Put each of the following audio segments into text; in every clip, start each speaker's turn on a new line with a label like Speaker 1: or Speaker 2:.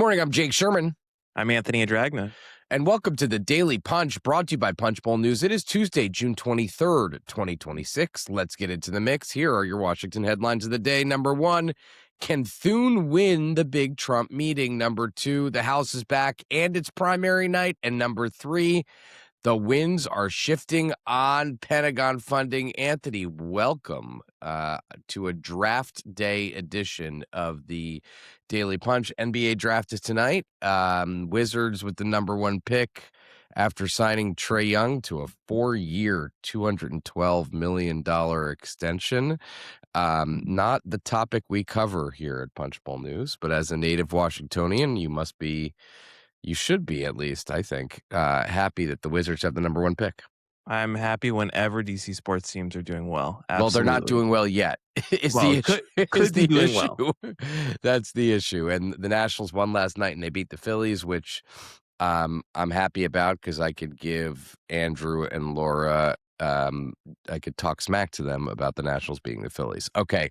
Speaker 1: morning, I'm Jake Sherman.
Speaker 2: I'm Anthony Adragna.
Speaker 1: And welcome to the Daily Punch, brought to you by Punchbowl News. It is Tuesday, June 23rd, 2026. Let's get into the mix. Here are your Washington headlines of the day. Number one, can Thune win the big Trump meeting? Number two, the House is back and it's primary night. And number three, the winds are shifting on Pentagon funding. Anthony, welcome to a draft day edition of the Daily Punch. NBA draft is tonight. Wizards with the number one pick after signing Trae Young to a 4-year, $212 million extension. Not the topic we cover here at Punchbowl News, but as a native Washingtonian, you should be, at least, I think, happy that the Wizards have the number one pick.
Speaker 2: I'm happy whenever DC sports teams are doing well. Absolutely.
Speaker 1: Well, they're not doing well yet.
Speaker 2: Could be doing well.
Speaker 1: That's the issue. And the Nationals won last night, and they beat the Phillies, which I'm happy about because I could give Andrew and Laura I could talk smack to them about the Nationals being the Phillies. Okay.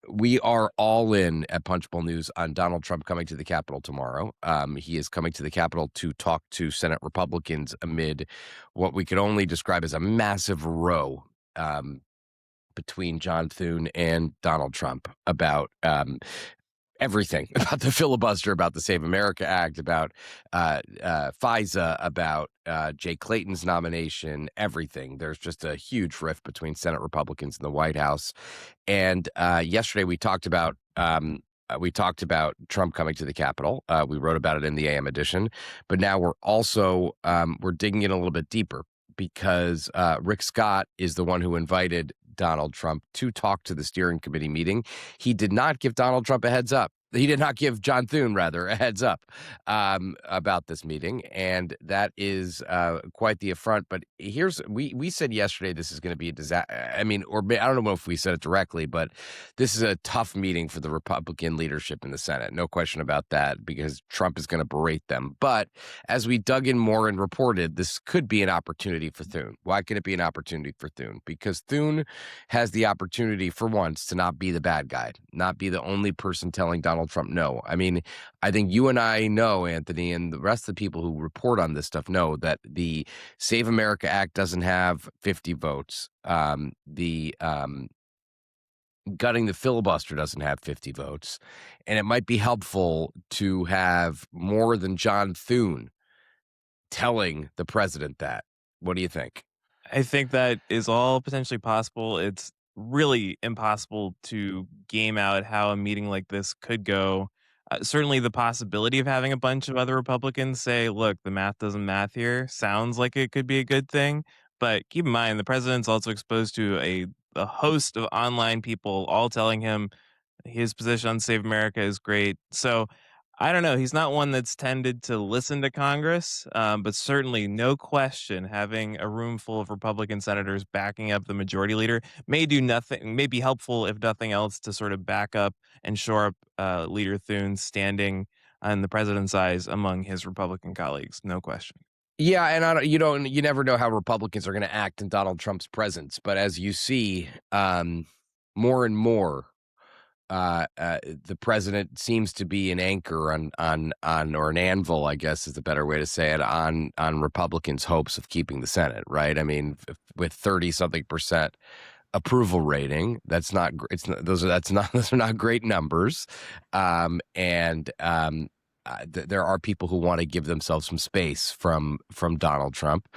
Speaker 1: We are all in at Punchbowl News on Donald Trump coming to the Capitol tomorrow. He is coming to the Capitol to talk to Senate Republicans amid what we could only describe as a massive row between John Thune and Donald Trump about everything, about the filibuster, about the Save America Act, about FISA, about Jay Clayton's nomination, everything. There's just a huge rift between Senate Republicans and the White House. And yesterday we talked about Trump coming to the Capitol. We wrote about it in the AM edition, but now we're also we're digging in a little bit deeper because Rick Scott is the one who invited Donald Trump to talk to the steering committee meeting. He did not give Donald Trump a heads up. He did not give John Thune, rather, a heads up about this meeting, and that is quite the affront. But we said yesterday this is going to be a disaster. I mean, or I don't know if we said it directly, but this is a tough meeting for the Republican leadership in the Senate. No question about that, because Trump is going to berate them. But as we dug in more and reported, this could be an opportunity for Thune. Why could it be an opportunity for Thune? Because Thune has the opportunity for once to not be the bad guy, not be the only person telling Donald Trump no. I mean, I think you and I know, Anthony, and the rest of the people who report on this stuff know that the Save America Act doesn't have 50 votes. The gutting the filibuster doesn't have 50 votes. And it might be helpful to have more than John Thune telling the president that. What do you think?
Speaker 2: I think that is all potentially possible. It's really impossible to game out how a meeting like this could go. Certainly the possibility of having a bunch of other Republicans say, look, the math doesn't math here, sounds like it could be a good thing. But keep in mind, the president's also exposed to a host of online people all telling him his position on Save America is great. So I don't know. He's not one that's tended to listen to Congress, but certainly no question having a room full of Republican senators backing up the majority leader may be helpful, if nothing else, to sort of back up and shore up Leader Thune's standing in the president's eyes among his Republican colleagues. No question.
Speaker 1: Yeah, and you never know how Republicans are going to act in Donald Trump's presence. But as you see, more and more, the president seems to be an anchor on or an anvil, I guess is the better way to say it, on Republicans' hopes of keeping the Senate, right? I mean, with 30-something% approval rating, those are not great numbers, and there are people who want to give themselves some space from Donald Trump,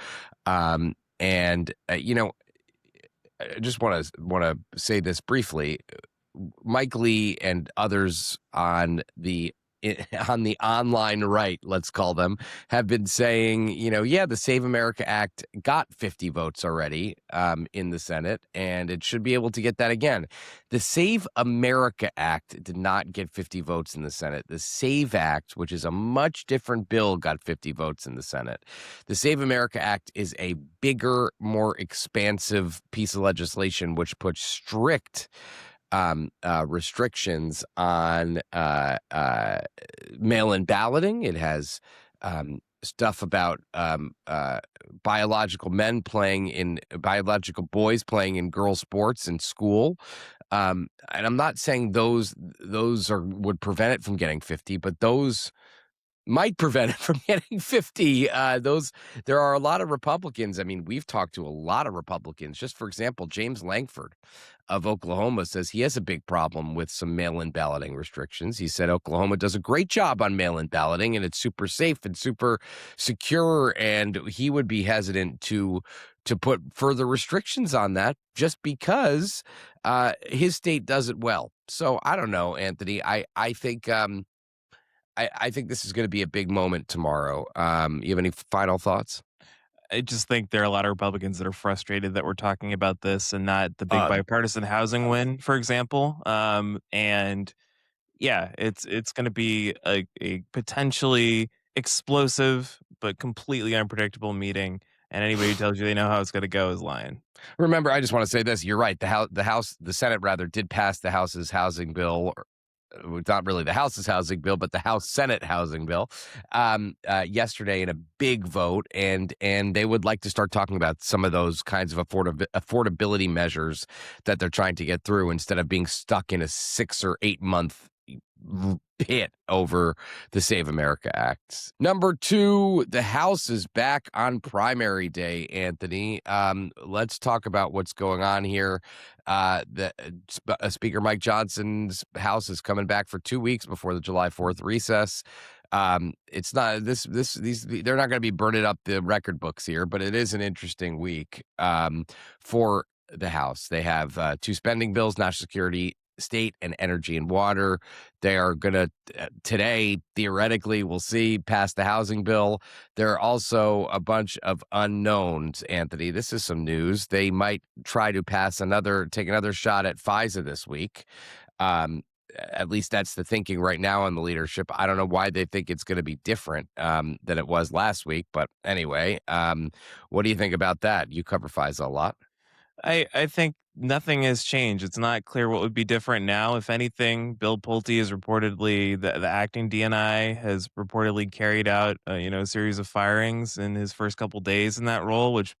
Speaker 1: and I just want to say this briefly. Mike Lee and others on the online right, let's call them, have been saying, the Save America Act got 50 votes already in the Senate, and it should be able to get that again. The Save America Act did not get 50 votes in the Senate. The SAVE Act, which is a much different bill, got 50 votes in the Senate. The Save America Act is a bigger, more expansive piece of legislation which puts strict restrictions on mail-in balloting. It has stuff about biological boys playing in girl sports in school. And I'm not saying those are would prevent it from getting 50, but those might prevent it from getting 50. Those There are a lot of Republicans. I mean, we've talked to a lot of Republicans. Just for example, James Langford of Oklahoma says he has a big problem with some mail-in balloting restrictions. He said Oklahoma does a great job on mail-in balloting and it's super safe and super secure, and he would be hesitant to put further restrictions on that just because his state does it well. So I don't know, Anthony. I think this is gonna be a big moment tomorrow. You have any final thoughts?
Speaker 2: I just think there are a lot of Republicans that are frustrated that we're talking about this and not the big
Speaker 1: Uh,
Speaker 2: bipartisan housing win, for example. And yeah, it's going to be a potentially explosive but completely unpredictable meeting. And anybody who tells you they know how it's going to go is lying.
Speaker 1: Remember, I just wanna say this, you're right, the Senate rather did pass the House's housing bill, not really the House's housing bill, but the House Senate housing bill, yesterday in a big vote, and they would like to start talking about some of those kinds of affordability measures that they're trying to get through instead of being stuck in a 6 or 8 month pit over the Save America Act. Number 2, the House is back on primary day, Anthony. Let's talk about what's going on here. Speaker Mike Johnson's House is coming back for 2 weeks before the July 4th recess. It's not these they're not going to be burning up the record books here, but it is an interesting week for the House. They have 2 spending bills, national security, state, and energy and water. They are going to today, theoretically, we'll see, pass the housing bill. There are also a bunch of unknowns, Anthony. This is some news. They might try to take another shot at FISA this week. Um, at least that's the thinking right now in the leadership. I don't know why they think it's going to be different than it was last week. But anyway, what do you think about that? You cover FISA a lot.
Speaker 2: I think nothing has changed. It's not clear what would be different now. If anything, Bill Pulte is reportedly the acting DNI has reportedly carried out a series of firings in his first couple days in that role, which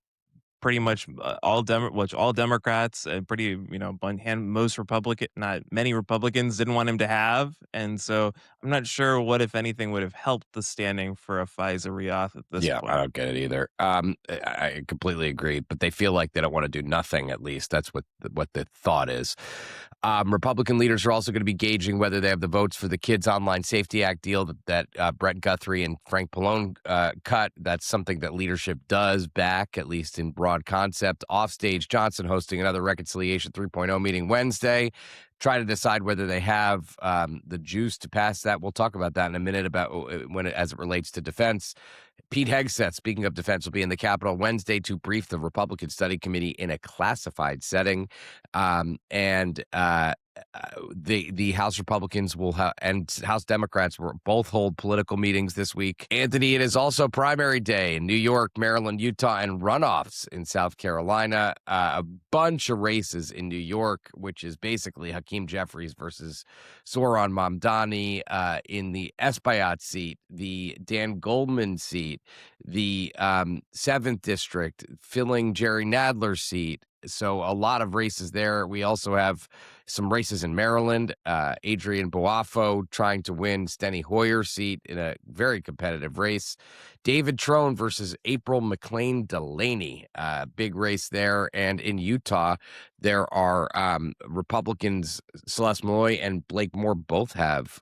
Speaker 2: pretty much all Democrats, pretty most Republican, not many Republicans didn't want him to have, and so I'm not sure what if anything would have helped the standing for a FISA reauth at this
Speaker 1: Yeah, I
Speaker 2: point.
Speaker 1: don't get it either. I completely agree, but they feel like they don't want to do nothing. At least that's what the thought is. Republican leaders are also going to be gauging whether they have the votes for the Kids Online Safety Act deal that Brett Guthrie and Frank Pallone cut. That's something that leadership does back, at least in broad concept. Offstage, Johnson hosting another Reconciliation 3.0 meeting Wednesday. Try to decide whether they have the juice to pass that. We'll talk about that in a minute about as it relates to defense. Pete Hegseth, speaking of defense, will be in the Capitol Wednesday to brief the Republican Study Committee in a classified setting. The House Republicans and House Democrats will both hold political meetings this week. Anthony, it is also primary day in New York, Maryland, Utah, and runoffs in South Carolina. A bunch of races in New York, which is basically Hakeem Jeffries versus Zohran Mamdani in the Espaillat seat, the Dan Goldman seat, the 7th district, filling Jerry Nadler's seat. So a lot of races there. We also have some races in Maryland. Adrian Boafo trying to win Steny Hoyer's seat in a very competitive race. David Trone versus April McLean Delaney. Big race there. And in Utah, there are Republicans Celeste Malloy and Blake Moore both have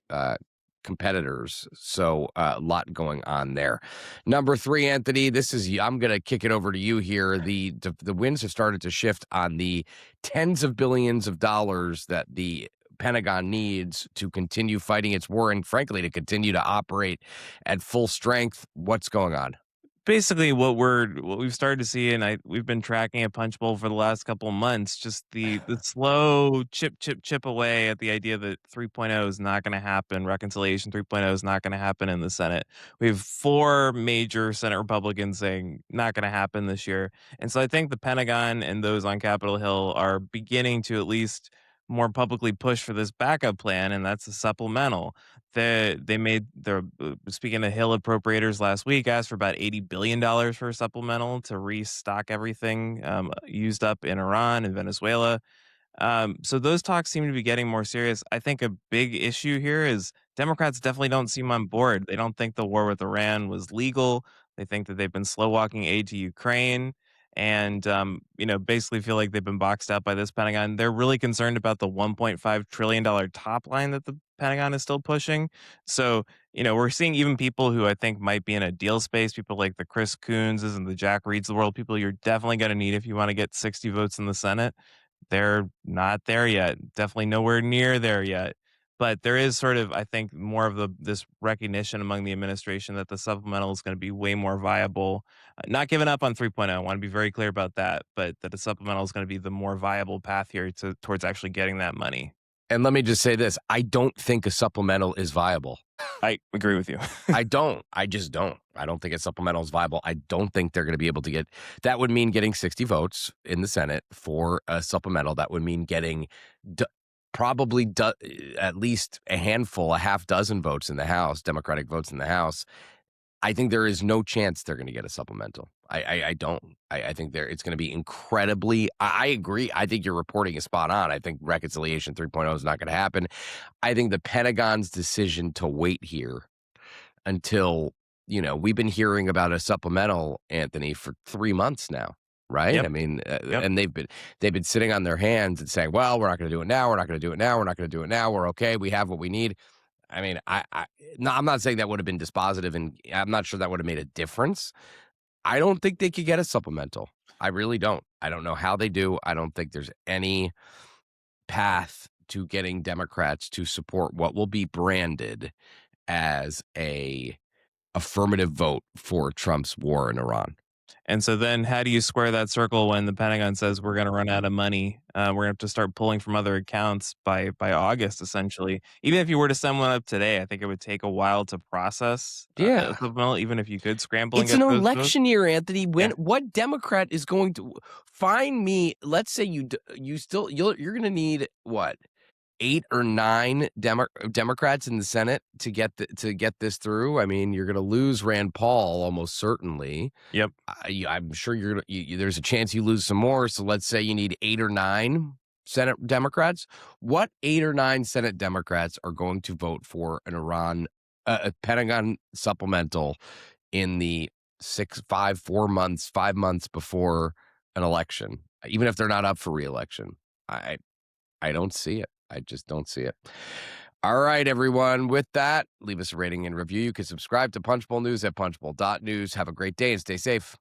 Speaker 1: competitors. So a lot going on there. Number 3, Anthony, I'm going to kick it over to you here. The winds have started to shift on the tens of billions of dollars that the Pentagon needs to continue fighting its war and frankly to continue to operate at full strength. What's going on?
Speaker 2: Basically, what we've started to see, and we've been tracking a punch bowl for the last couple of months, just the slow chip away at the idea that 3.0 is not going to happen. Reconciliation 3.0 is not going to happen in the Senate. We have 4 major Senate Republicans saying not going to happen this year, and so I think the Pentagon and those on Capitol Hill are beginning to at least more publicly push for this backup plan, and that's a supplemental. They made their speaking of Hill appropriators last week, asked for about $80 billion for a supplemental to restock everything used up in Iran and Venezuela. So those talks seem to be getting more serious. I think a big issue here is Democrats definitely don't seem on board. They don't think the war with Iran was legal. They think that they've been slow walking aid to Ukraine, and basically feel like they've been boxed out by this Pentagon. They're really concerned about the $1.5 trillion top line that the Pentagon is still pushing. So we're seeing even people who I think might be in a deal space, people like the Chris Coonses and the Jack Reeds of the world, people you're definitely going to need if you want to get 60 votes in the Senate. They're not there yet, definitely nowhere near there yet. But there is sort of, I think, more of this recognition among the administration that the supplemental is gonna be way more viable. Not giving up on 3.0, I wanna be very clear about that, but that the supplemental is gonna be the more viable path here towards actually getting that money.
Speaker 1: And let me just say this, I don't think a supplemental is viable.
Speaker 2: I agree with you.
Speaker 1: I don't. I just don't. I don't think a supplemental is viable. I don't think they're going to be able to get that would mean getting 60 votes in the Senate for a supplemental. That would mean getting d- probably at least a handful, a half dozen votes in the House, Democratic votes in the House. I think there is no chance they're going to get a supplemental. I don't. I think it's going to be incredibly. I agree. I think your reporting is spot on. I think reconciliation 3.0 is not going to happen. I think the Pentagon's decision to wait here until, we've been hearing about a supplemental, Anthony, for 3 months now, right?
Speaker 2: Yep,
Speaker 1: I mean,
Speaker 2: yep.
Speaker 1: and they've been sitting on their hands and saying, "Well, we're not going to do it now. We're not going to do it now. We're not going to do it now. We're okay. We have what we need." I mean, no, I'm not saying that would have been dispositive, and I'm not sure that would have made a difference. I don't think they could get a supplemental. I really don't. I don't know how they do. I don't think there's any path to getting Democrats to support what will be branded as a affirmative vote for Trump's war in Iran.
Speaker 2: And so then how do you square that circle when the Pentagon says we're gonna run out of money? We're gonna have to start pulling from other accounts by August, essentially. Even if you were to send one up today, I think it would take a while to process, a
Speaker 1: Yeah.
Speaker 2: supplemental, even if you could scramble and
Speaker 1: It's an
Speaker 2: get those votes.
Speaker 1: election year, Anthony.
Speaker 2: Yeah,
Speaker 1: What Democrat is going to find me? Let's say you're going to need what, 8 or 9 Democrats in the Senate to get this through. I mean, you're going to lose Rand Paul almost certainly.
Speaker 2: yep.
Speaker 1: I'm sure there's a chance you lose some more. So let's say you need 8 or 9 Senate Democrats. What 8 or 9 Senate Democrats are going to vote for an a Pentagon supplemental in the 5 months before an election, even if they're not up for reelection? I I don't see it. I just don't see it. All right, everyone. With that, leave us a rating and review. You can subscribe to Punchbowl News at punchbowl.news. Have a great day and stay safe.